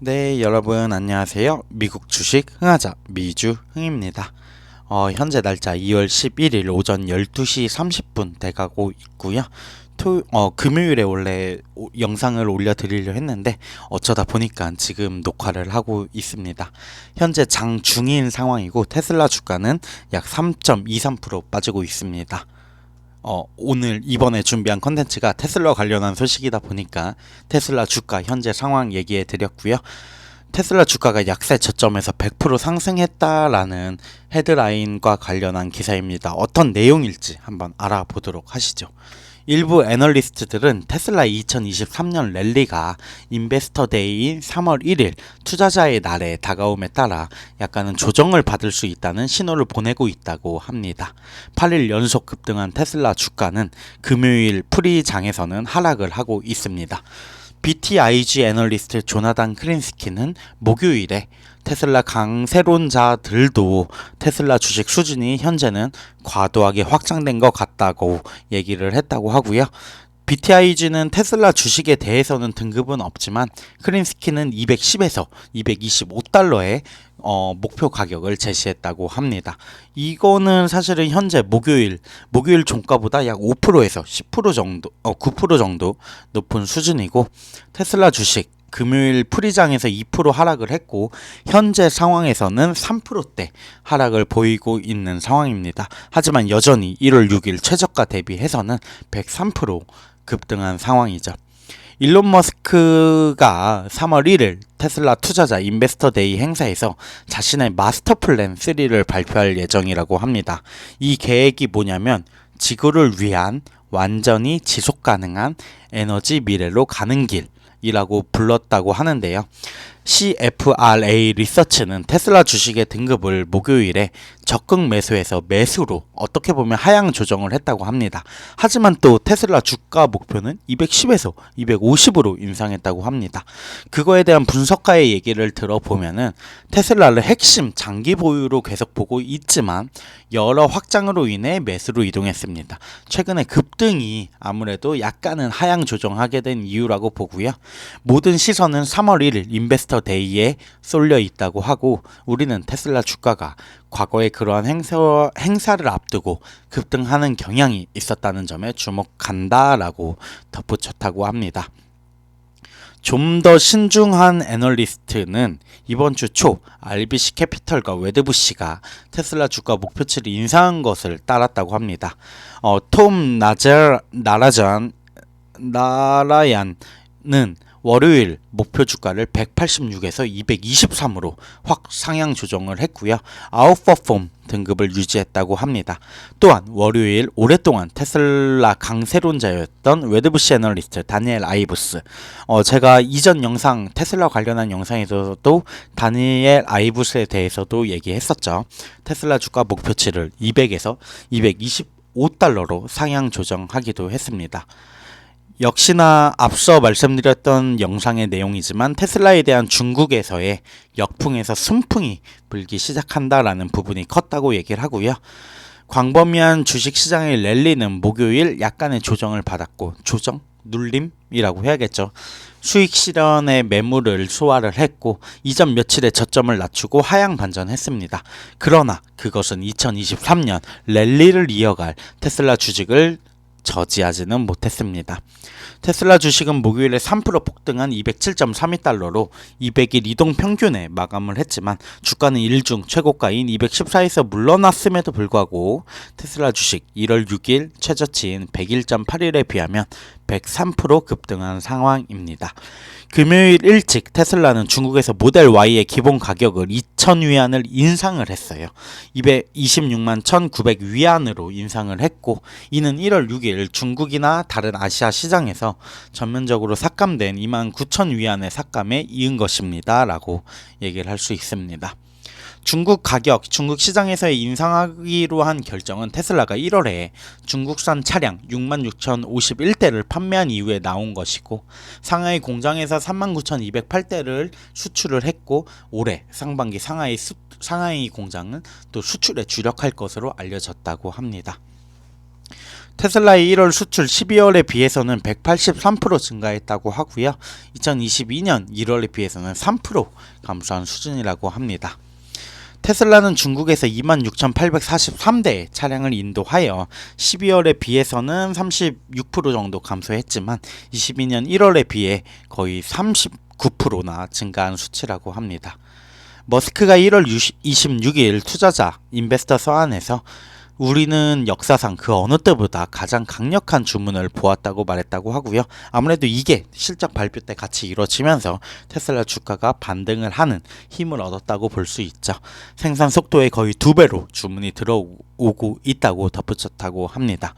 네, 여러분 안녕하세요. 미국 주식 흥하자 미주흥입니다. 현재 날짜 2월 11일 오전 12시 30분 돼가고 있고요. 금요일에 원래 영상을 올려드리려 했는데 어쩌다 보니까 지금 녹화를 하고 있습니다. 현재 장 중인 상황이고 테슬라 주가는 약 3.23% 빠지고 있습니다. 오늘 이번에 준비한 컨텐츠가 테슬라 관련한 소식이다 보니까 테슬라 주가 현재 상황 얘기해 드렸고요. 테슬라 주가가 약세 저점에서 100% 상승했다라는 헤드라인과 관련한 기사입니다. 어떤 내용일지 한번 알아보도록 하시죠. 일부 애널리스트들은 테슬라 2023년 랠리가 인베스터 데이인 3월 1일 투자자의 날에 다가옴에 따라 약간은 조정을 받을 수 있다는 신호를 보내고 있다고 합니다. 8일 연속 급등한 테슬라 주가는 금요일 프리장에서는 하락을 하고 있습니다. BTIG 애널리스트 조나단 크린스키는 목요일에 테슬라 강세론자들도 테슬라 주식 수준이 현재는 과도하게 확장된 것 같다고 얘기를 했다고 하고요. BTIG는 테슬라 주식에 대해서는 등급은 없지만 크린스키는 210에서 225달러의 목표 가격을 제시했다고 합니다. 이거는 사실은 현재 목요일 종가보다 약 5%에서 10% 정도, 9% 정도 높은 수준이고 테슬라 주식 금요일 프리장에서 2% 하락을 했고 현재 상황에서는 3%대 하락을 보이고 있는 상황입니다. 하지만 여전히 1월 6일 최저가 대비해서는 103% 급등한 상황이죠. 일론 머스크가 3월 1일 테슬라 투자자 인베스터 데이 행사에서 자신의 마스터 플랜 3를 발표할 예정이라고 합니다. 이 계획이 뭐냐면 지구를 위한 완전히 지속 가능한 에너지 미래로 가는 길이라고 불렀다고 하는데요. CFRA 리서치는 테슬라 주식의 등급을 목요일에 적극 매수해서 매수로 어떻게 보면 하향 조정을 했다고 합니다. 하지만 또 테슬라 주가 목표는 210에서 250으로 인상했다고 합니다. 그거에 대한 분석가의 얘기를 들어보면은 테슬라를 핵심 장기 보유로 계속 보고 있지만 여러 확장으로 인해 매수로 이동했습니다. 최근에 급등이 아무래도 약간은 하향 조정하게 된 이유라고 보고요. 모든 시선은 3월 1일 인베스터 데이에 쏠려 있다고 하고 우리는 테슬라 주가가 과거에 그러한 행사를 앞두고 급등하는 경향이 있었다는 점에 주목한다라고 덧붙였다고 합니다. 좀 더 신중한 애널리스트는 이번 주 초 RBC 캐피털과 웨드부시가 테슬라 주가 목표치를 인상한 것을 따랐다고 합니다. 톰 나라얀은 월요일 목표 주가를 186에서 223으로 확 상향 조정을 했고요. 아웃퍼폼 등급을 유지했다고 합니다. 또한 월요일 오랫동안 테슬라 강세론자였던 웨드부시 애널리스트 다니엘 아이브스, 제가 이전 영상 테슬라 관련한 영상에서도 다니엘 아이브스에 대해서도 얘기했었죠. 테슬라 주가 목표치를 200에서 225달러로 상향 조정하기도 했습니다. 역시나 앞서 말씀드렸던 영상의 내용이지만 테슬라에 대한 중국에서의 역풍에서 순풍이 불기 시작한다라는 부분이 컸다고 얘기를 하고요. 광범위한 주식시장의 랠리는 목요일 약간의 조정을 받았고 눌림이라고 해야겠죠. 수익 실현의 매물을 소화를 했고 이전 며칠의 저점을 낮추고 하향 반전했습니다. 그러나 그것은 2023년 랠리를 이어갈 테슬라 주식을 저지하지는 못했습니다. 테슬라 주식은 목요일에 3% 폭등한 207.32달러로 200일 이동 평균에 마감을 했지만 주가는 일중 최고가인 214에서 물러났음에도 불구하고 테슬라 주식 1월 6일 최저치인 101.81에 비하면 103% 급등한 상황입니다. 금요일 일찍 테슬라는 중국에서 모델 Y의 기본 가격을 2,000위안을 인상을 했어요. 226만 1,900위안으로 인상을 했고 이는 1월 6일 중국이나 다른 아시아 시장에서 전면적으로 삭감된 29,000위안의 삭감에 이은 것입니다. 라고 얘기를 할 수 있습니다. 중국 시장에서의 인상하기로 한 결정은 테슬라가 1월에 중국산 차량 66,051대를 판매한 이후에 나온 것이고 상하이 공장에서 39,208대를 수출을 했고 올해 상반기 상하이 공장은 또 수출에 주력할 것으로 알려졌다고 합니다. 테슬라의 1월 수출 12월에 비해서는 183% 증가했다고 하고요. 2022년 1월에 비해서는 3% 감소한 수준이라고 합니다. 테슬라는 중국에서 26,843대의 차량을 인도하여 12월에 비해서는 36% 정도 감소했지만 22년 1월에 비해 거의 39%나 증가한 수치라고 합니다. 머스크가 1월 26일 투자자 인베스터 서한에서 우리는 역사상 그 어느 때보다 가장 강력한 주문을 보았다고 말했다고 하고요. 아무래도 이게 실적 발표 때 같이 이루어지면서 테슬라 주가가 반등을 하는 힘을 얻었다고 볼 수 있죠. 생산 속도의 거의 2배로 주문이 들어오고 있다고 덧붙였다고 합니다.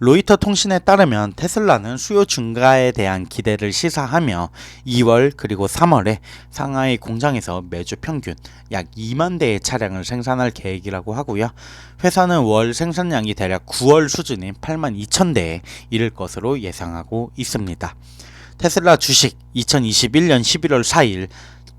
로이터 통신에 따르면 테슬라는 수요 증가에 대한 기대를 시사하며 2월 그리고 3월에 상하이 공장에서 매주 평균 약 2만 대의 차량을 생산할 계획이라고 하고요. 회사는 월 생산량이 대략 9월 수준인 8만 2천 대에 이를 것으로 예상하고 있습니다. 테슬라 주식 2021년 11월 4일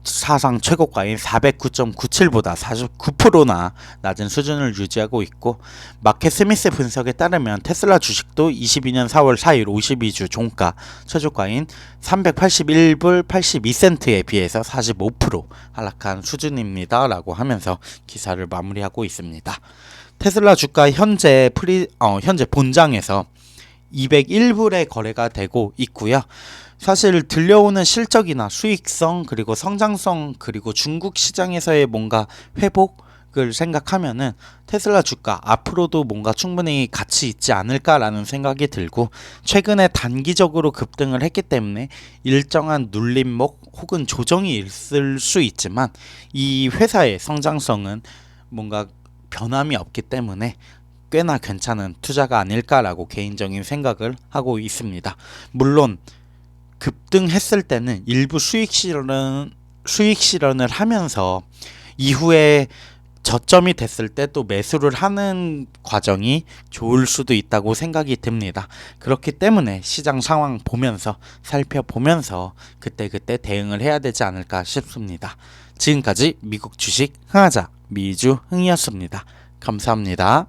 사상 최고가인 409.97보다 49%나 낮은 수준을 유지하고 있고, 마켓 스미스 분석에 따르면 테슬라 주식도 22년 4월 4일 52주 종가 최저가인 381불 82센트에 비해서 45% 하락한 수준입니다 라고 하면서 기사를 마무리하고 있습니다. 테슬라 주가 현재 본장에서 201불에 거래가 되고 있고요. 사실 들려오는 실적이나 수익성 그리고 성장성 그리고 중국 시장에서의 뭔가 회복을 생각하면은 테슬라 주가 앞으로도 뭔가 충분히 가치 있지 않을까라는 생각이 들고, 최근에 단기적으로 급등을 했기 때문에 일정한 눌림목 혹은 조정이 있을 수 있지만 이 회사의 성장성은 뭔가 변함이 없기 때문에 꽤나 괜찮은 투자가 아닐까라고 개인적인 생각을 하고 있습니다. 물론 급등했을 때는 일부 수익 실현을 하면서 이후에 저점이 됐을 때 또 매수를 하는 과정이 좋을 수도 있다고 생각이 듭니다. 그렇기 때문에 시장 상황 보면서 살펴보면서 그때그때 대응을 해야 되지 않을까 싶습니다. 지금까지 미국 주식 흥하자 미주 흥이었습니다. 감사합니다.